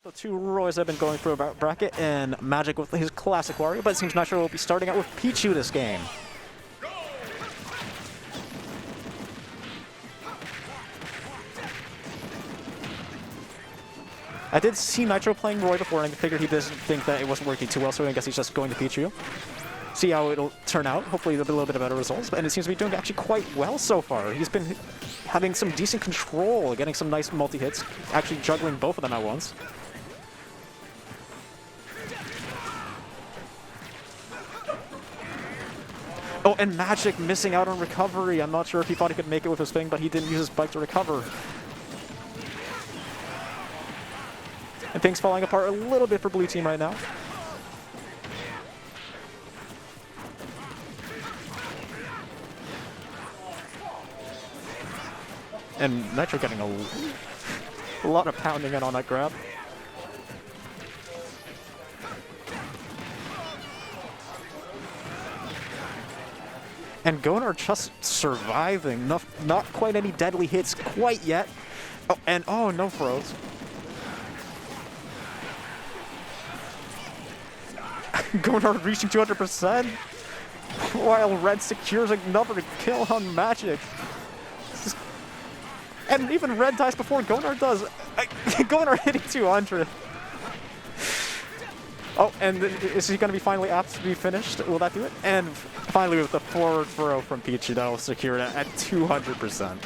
The two Roys have been going through a bracket, and MaGik with his classic Wario, but it seems Nitro will be starting out with Pichu this game. I did see Nitro playing Roy before, and I figured he doesn't think that it wasn't working too well, so I guess he's just going to Pichu. See how it'll turn out. Hopefully there'll be a little bit of better results, and it seems to be doing actually quite well so far. He's been having some decent control, getting some nice multi-hits, actually juggling both of them at once. Oh, and MaGik missing out on recovery. I'm not sure if he thought he could make it with his thing, but he didn't use his bike to recover. And things falling apart a little bit for Blue Team right now. And Nitro getting a lot of pounding in on that grab. And GI0nard just surviving. Not quite any deadly hits quite yet. Oh, and oh, no throws. GI0nard reaching 200%, while Red secures another kill on MaGik. And even Red dies before GI0nard does. GI0nard hitting 200. Oh, and is he going to be finally apt to be finished? Will that do it? And finally with the forward throw from Pichu, that will secure it at 200%.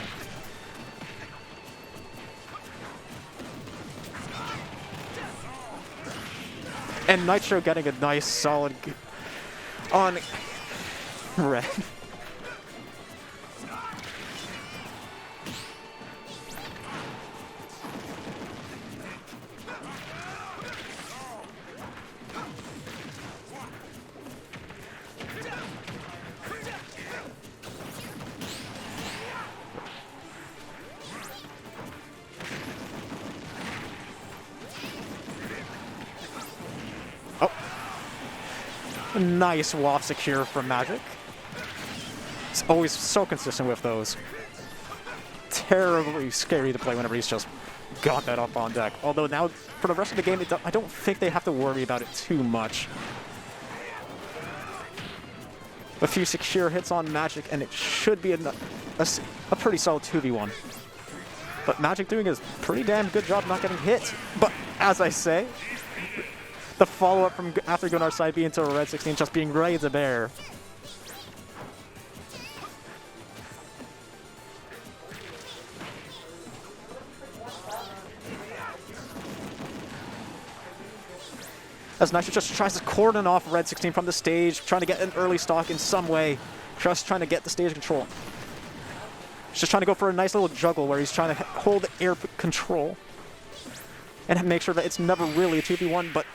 And Nitro getting a nice solid on Red. Nice waft secure from MaGik. It's always so consistent with those. Terribly scary to play whenever he's just got that up on deck. Although now, for the rest of the game, I don't think they have to worry about it too much. A few secure hits on MaGik, and it should be a pretty solid 2v1. But MaGik doing a pretty damn good job not getting hit. But as I say, the follow-up from after GI0nard's side B into a Red16 just being ready to bear. As Nitro just tries to cordon off Red16 from the stage, trying to get an early stock in some way, just trying to get the stage control. He's just trying to go for a nice little juggle where he's trying to hold air control and make sure that it's never really a 2v1, but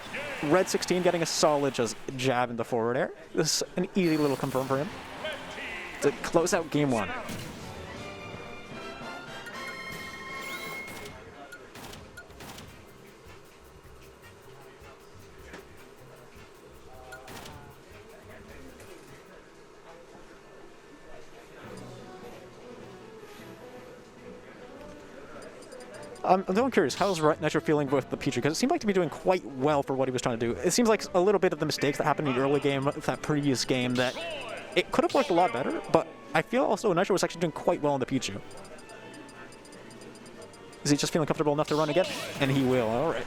Red16 getting a solid just jab into forward air. This is an easy little confirm for him to close out game one. I'm curious, how's Nitro feeling with the Pichu? Because it seemed like to be doing quite well for what he was trying to do. It seems like a little bit of the mistakes that happened in the early game, that previous game, that it could have worked a lot better, but I feel also Nitro was actually doing quite well in the Pichu. Is he just feeling comfortable enough to run again? And he will, all right.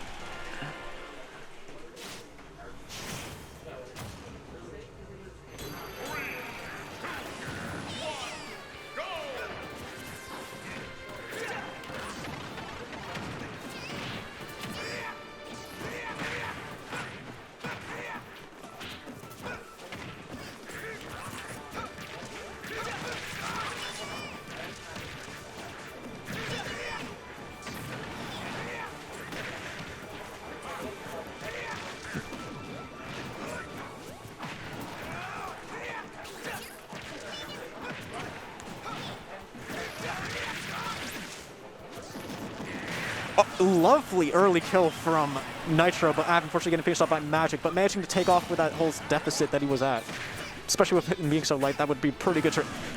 Lovely early kill from Nitro, but unfortunately getting finished off by MaGik, but managing to take off with that whole deficit that he was at. Especially with him being so light, that would be pretty good.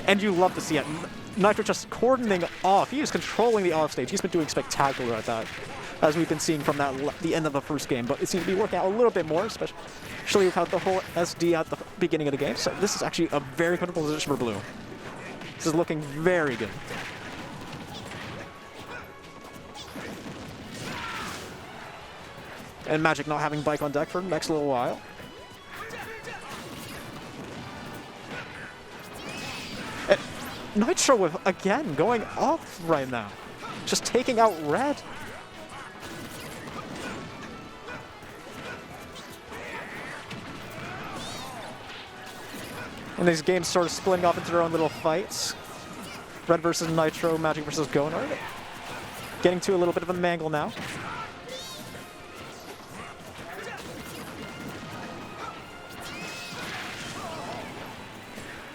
And you love to see it. Nitro just cordoning off. He is controlling the offstage. He's been doing spectacular at that. as we've been seeing from the end of the first game, but it seems to be working out a little bit more, especially without the whole SD at the beginning of the game. So this is actually a very comfortable position for blue. This is looking very good. And MaGik not having bike on deck for the next little while. And Nitro with, again, going off right now. Just taking out Red. And these games sort of splitting off into their own little fights. Red versus Nitro, MaGik versus GIMB. Getting to a little bit of a mangle now.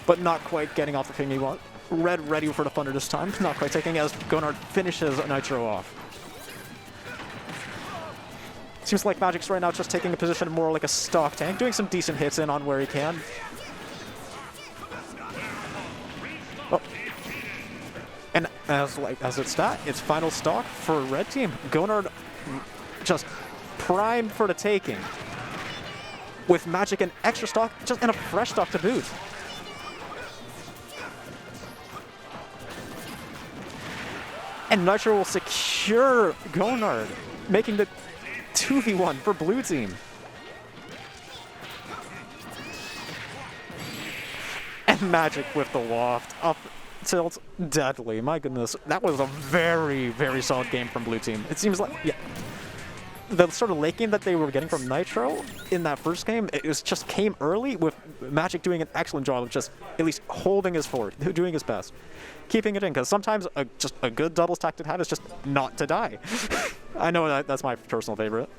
But not quite getting off the thing you want. Red ready for the thunder this time. Not quite taking as GIMB finishes Nitro off. Seems like MaGik's right now just taking a position more like a stock tank, doing some decent hits in on where he can. Oh. And as it's final stock for Red Team. GIMB just primed for the taking. With MaGik and extra stock, just and a fresh stock to boot. And Nitro will secure GIMB, making the 2v1 for blue team. And MaGik with the waft up tilt deadly. My goodness, that was a very, very solid game from blue team. It seems like, yeah, the sort of late game that they were getting from Nitro in that first game, it was just came early with MaGik doing an excellent job of just at least holding his fort, doing his best, keeping it in, because sometimes just a good double stack to have is just not to die. I know that's my personal favorite.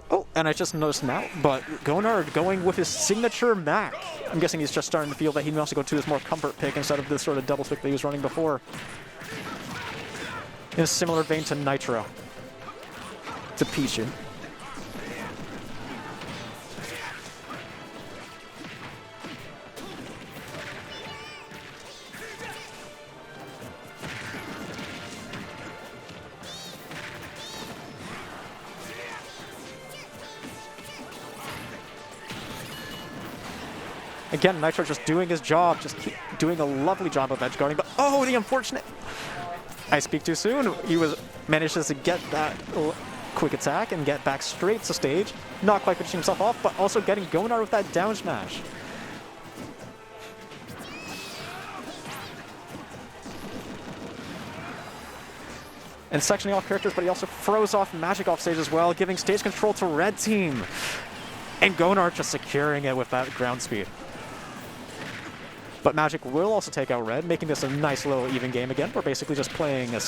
Oh, and I just noticed now, but GIMB going with his signature Mac. I'm guessing he's just starting to feel that he wants to go to his more comfort pick instead of this sort of double stick that he was running before. In a similar vein to Nitro. To Pichu. Again, Nitro just doing his job, just doing a lovely job of edge guarding, but oh, the unfortunate... I speak too soon. He manages to get that quick attack and get back straight to stage. Not quite finishing himself off, but also getting GIMB with that down smash. And sectioning off characters, but he also froze off MaGik off stage as well, giving stage control to Red Team. And GIMB just securing it with that ground speed. But MaGik will also take out Red, making this a nice little even game again. We're basically just playing a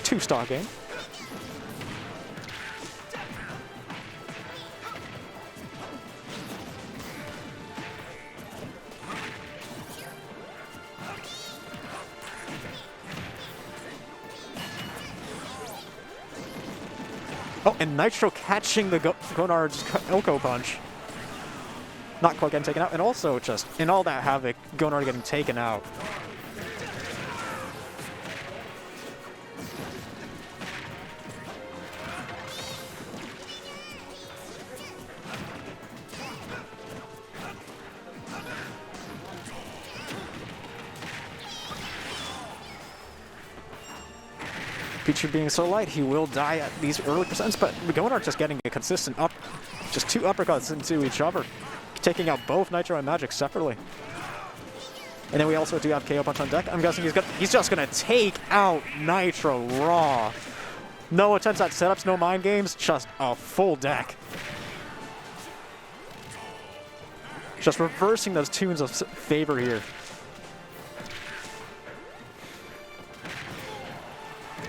two-stock game. Oh, and Nitro catching the GIMB's Oko punch. Not quite getting taken out, and also just, in all that havoc, GIMB getting taken out. Pichu being so light, he will die at these early percents, but GIMB just getting a consistent just two uppercuts into each other. Taking out both Nitro and MaGik separately. And then we also do have KO punch on deck. I'm guessing he's just gonna take out Nitro raw. No attempts at setups, no mind games, just a full deck. Just reversing those tunes of favor here.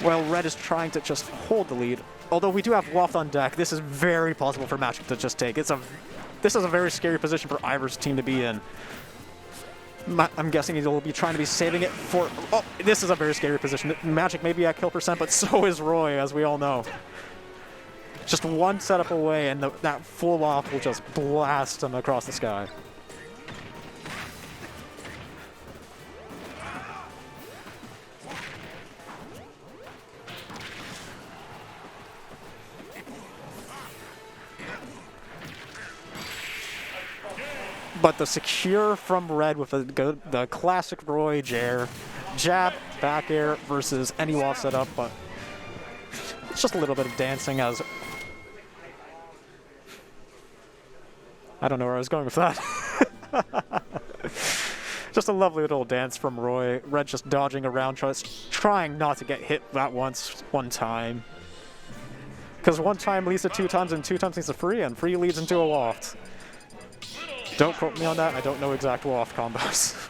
Well, Red is trying to just hold the lead. Although we do have Waft on deck, this is very possible for MaGik to just take. It's a This is a very scary position for Ivor's team to be in. I'm guessing he'll be trying to be saving it for... Oh, this is a very scary position. MaGik may be at kill percent, but so is Roy, as we all know. Just one setup away, and that full off will just blast him across the sky. But the secure from Red with the classic Roy Jair. Jab, back air versus any wall setup, but it's just a little bit of dancing as... I don't know where I was going with that. Just a lovely little dance from Roy. Red just dodging around, trying not to get hit that one time. Because one time leads to 2 times, and 2 times leads to free, and free leads into a waft. Don't quote me on that, I don't know exact waft combos.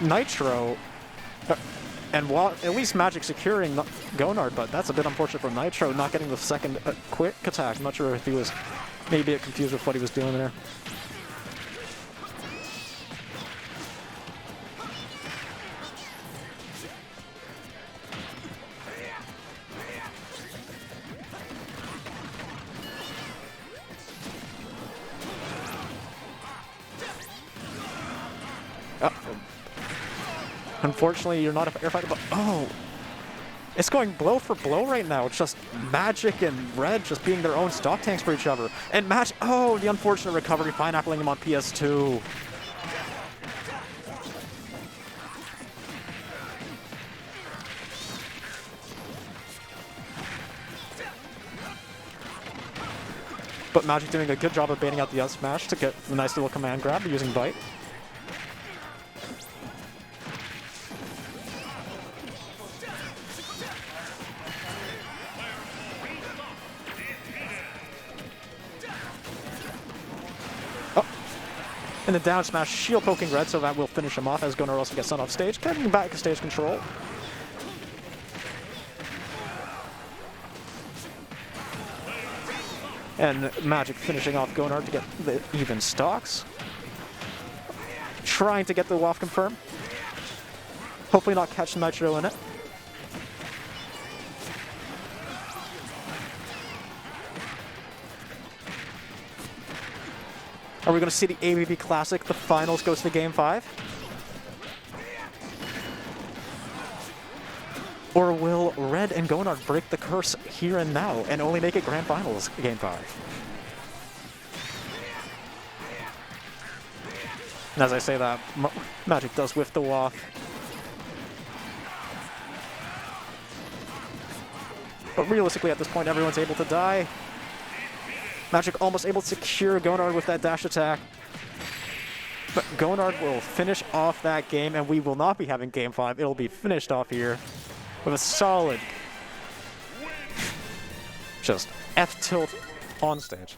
Nitro, and while at least MaGik securing G0nard, but that's a bit unfortunate for Nitro not getting the second quick attack. I'm not sure if he was maybe a bit confused with what he was doing there. Unfortunately, you're not a firefighter, but oh! It's going blow for blow right now. It's just MaGik and Red just being their own stock tanks for each other. And oh, the unfortunate recovery, pineappling him on PS2. But MaGik doing a good job of baiting out the up smash to get a nice little command grab using Bite. And the down smash, shield poking Red, so that will finish him off as G0nard also gets sent off stage, getting back to stage control. And MaGik finishing off G0nard to get the even stocks. Trying to get the waft confirm. Hopefully not catch Nitro in it. Are we going to see the ABB Classic, the finals, goes to Game 5? Or will Red and G0nard break the curse here and now and only make it Grand Finals Game 5? And as I say that, MaGik does whiff the waft. But realistically at this point everyone's able to die. MaGik almost able to secure G0nard with that dash attack. But G0nard will finish off that game, and we will not be having Game 5. It'll be finished off here with a solid just F-tilt on stage.